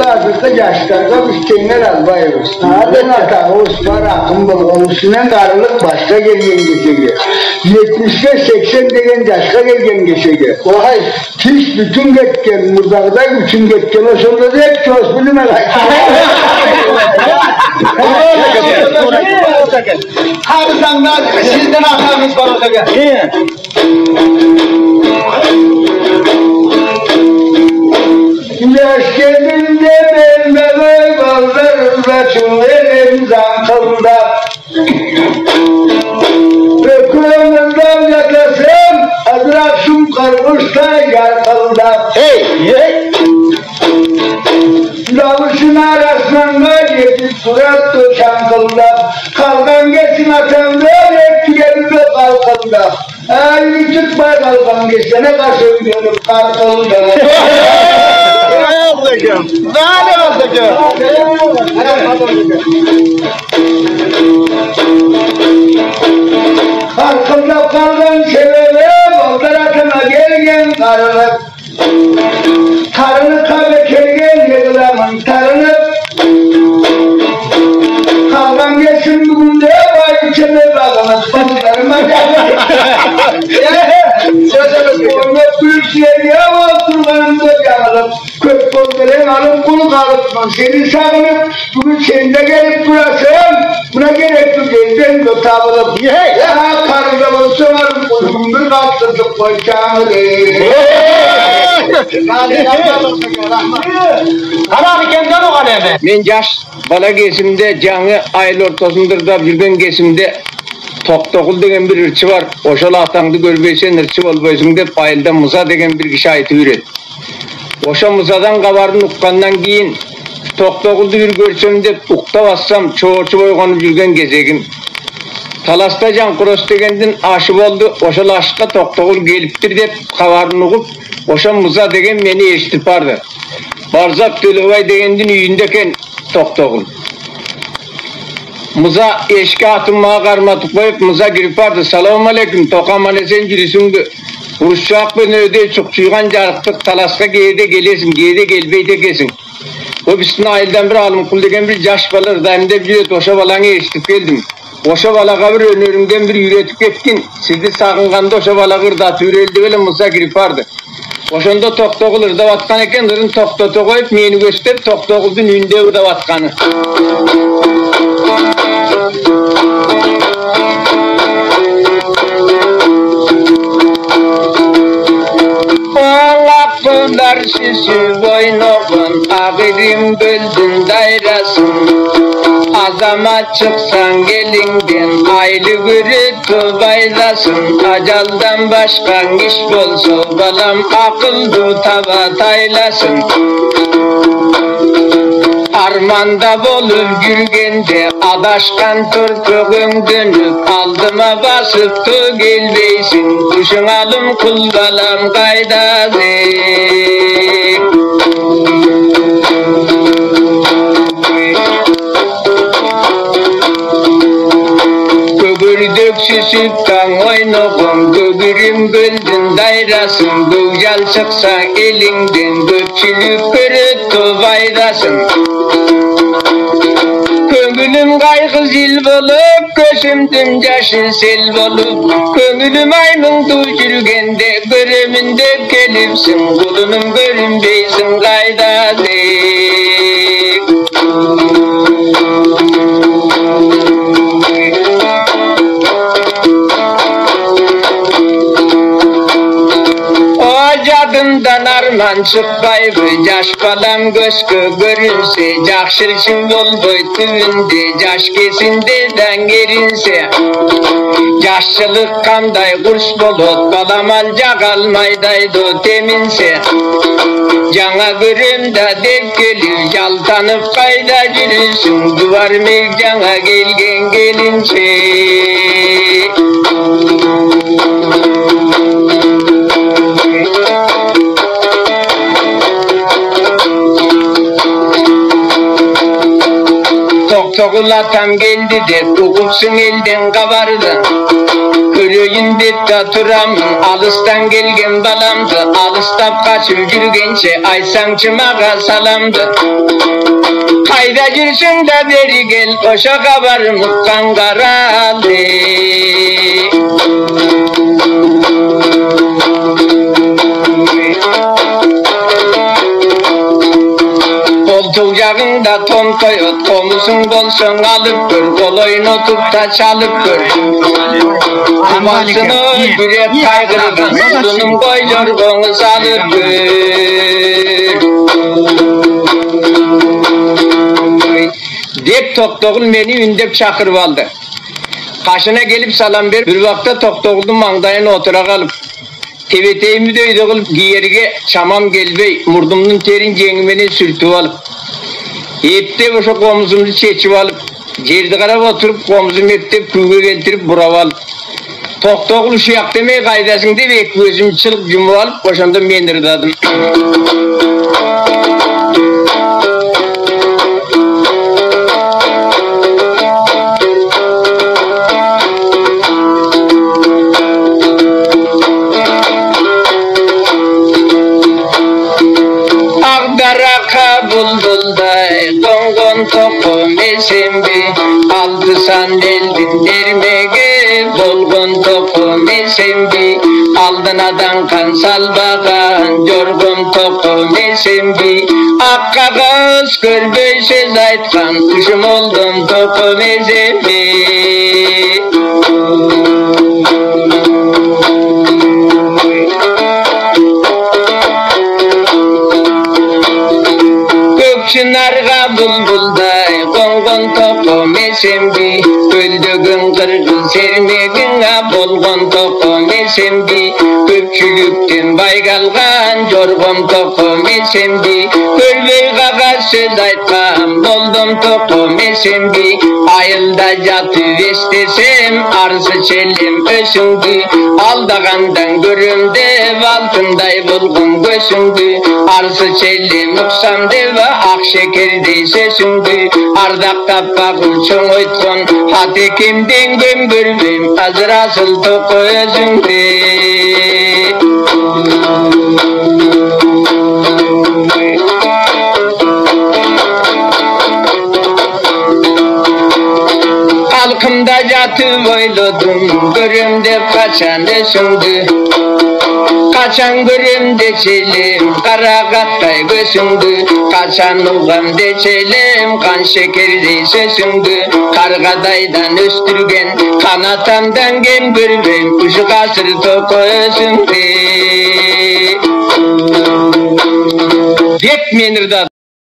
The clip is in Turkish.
Hazırda yaşlarda üstünler albayırız. Adın ata, Osman Akın oluşunan karılık başka gelgen geçege. 75-80 degen yaşka gelgen geçege. Ohay, hiç bütün getken, murdağda bütün getken o sonunda da hep çoğuz bilime lan. Abi sanmaz, sizden atamız var o da. Yaş geldiğinde belmeme kaldır Resullerim zankılda. Öküğümüzden yakasım Adrakşum karmışta yarkılda. Hey! Lavuşun arasında yedi surat çankılda. Kalkan geçsin atamda etkilerinde kalkılda. Ay çıkma kalkan geçsene karşı görüp kalkılda. Daha ne olacak? Arkamda kalkan sebebe baldaratına gelgen karılık. Karını kabe kelgen yedilamın tarını. Kalkan geçsin bugün de vay içine bağlamaz. Baklarıma Onda büyük şey ya oturmanımda yanılım. Kök kollarım alıp bunu kalıpman. Seni sağınıp bugün sende gelip burasın. Buna gerekli gelden de tabılıp. Ya karıda olsun alıp kulumun kalktırdık koyacağını Kararı kendinden o kalemi. Men yaş bala kesimde canı ayıl ortasındır da yürgen kesimde Toktokul degen bir ırçı var. Oşal atаңды görбейсен ırçı bolбойсуң dep ayılda Musa degen bir kişi aytып берет. Oşa Musadan kabарын uqqandan keyin Toktokuldu bir görsem dep ukta bassam çoğurçu boygonup жүрген кезегim. Talasta Can Kuros degenden aşı boldu. Oşal aşıkka Toktokul geliptir dep kabарын ugup oşa Musa degen meni eşitip bardı. Barzap Tölöbay degenden üyündeken Toktokul. Muza eşki atınmağa karmatıp koyup Muza girip vardı. Salamu aleyküm, tokamane sen girişimdi. Uruşçak ben öde çukçuygan jarıktık talaska geyde gelesin, geyde gelbeyde kesin. O üstüne ayıldan bir alım kul degen bir yaş balır da hem de bir oşa balana eşitip geldim. Oşa balaga bir önörümden bir yüretip etkin. Sizde sağınganda oşa balaga ırdatı üreldi böyle Muza girip vardı. Oşonda Toktokul ırda vatkan eken ırın Toktoto koyup meni gösterip Toktokul'dun ünde ırda vatkanı. Kullar şişi boynoğun ağırım böldün dairasın. Azama çıksan gelinden aylı görüp baylasın. Acaldan başka iş bolsa balam akıldı tava taylasın. Armanda bolup yürgende adaşkan törpögün dönüp aldıma basıp da gelbeysin. Kuşun alım kulbalam kaydazik. Gögürdük süsüpten oynogum gögürüm böldün dairasın. Gögyal çıksa elinden gökçülük görüp baydasın. Köngülüm kaygı zil bolup, gözümdüm yaşın sel bolup. Köngülüm aynında yürgende, görümünde gelipsin. Kulunum görünbeysin kaydazik. Cadımdan arman çıkbaydı, yaş balam gözkü görünse, jakşırşın bolboy tüvünde, yaş kesindeden gerinse. Yaşçılık kamday kurs bolot, balam alcak almaydaydı teminse. Cana görümde dep gelip, yaltanıp kayda yürüsün, duvar mevcana gelgen gelince. Toktokul atam geldi de kokupsun elden kabardı. Ölüyün depta turamın alıstan gelgen balamdı. Alыстap kaçıp yürgençe aysancımağa salamdı. Kayda girsin de beri gel koşa kabarım kangaralı. Koltuk yağında tom koyut, komusun bolsun alıp gör, kol oynatıp da çalıp gör. Amasını yürek kaygırgan, sunum koy yorgonu salıp gör. Dep Toktokul meni ündep çakırıp aldı. Kaşına gelip salam ver, bir vakta Toktokul'un mangdayına otura kalıp. Teveteyimi de öyle kılıp giyerge çamam gelbey, murdumdun terin cengimeni sürtüp alıp. Hepte boşa komuzumuzu çeçip alıp, cerdi karab oturup komuzumu hepte püge geltirip burav alıp. Toktokul şu yak demeye kaydasın de ve gözümü çılıp cumru alıp boşandım mendirdadım. Buldulday gongon tokum esembi aldısan eldin dermege dolgun tokum esembi aldınadan kansal bakan jorgun tokum esembi akka kız körbeyse zaytkan kuşum oldum tokum esembi. Çınarga buldulday gongon tokum esembi öldügün kırgın sermegin bolgon tokum esembi köpçülükten baygalgan jorgon tokum esembi kölbey gaga söz aytkan boldum tokum esembi ayılda jatıp estesem arsı çelim ösüngü aldagandan görümde altınday bulgun gösüngü arsı çelim uksam deva şekerde sesüngü ardak tapakın çoğ oytkon hati kimden gömbürmem azır asıl toku özüngü. Halkımda yatıp oyladım görümde kaçan esüngü. Kaçan görüm deçelim, kara kattay gösüngü. Kaçan uğam deçelim, kan şekerdi sesüngü. Kargadaydan östürgen, kanatamdan gem görmem, kuşu kasır toku özüngü. Hep menirdat.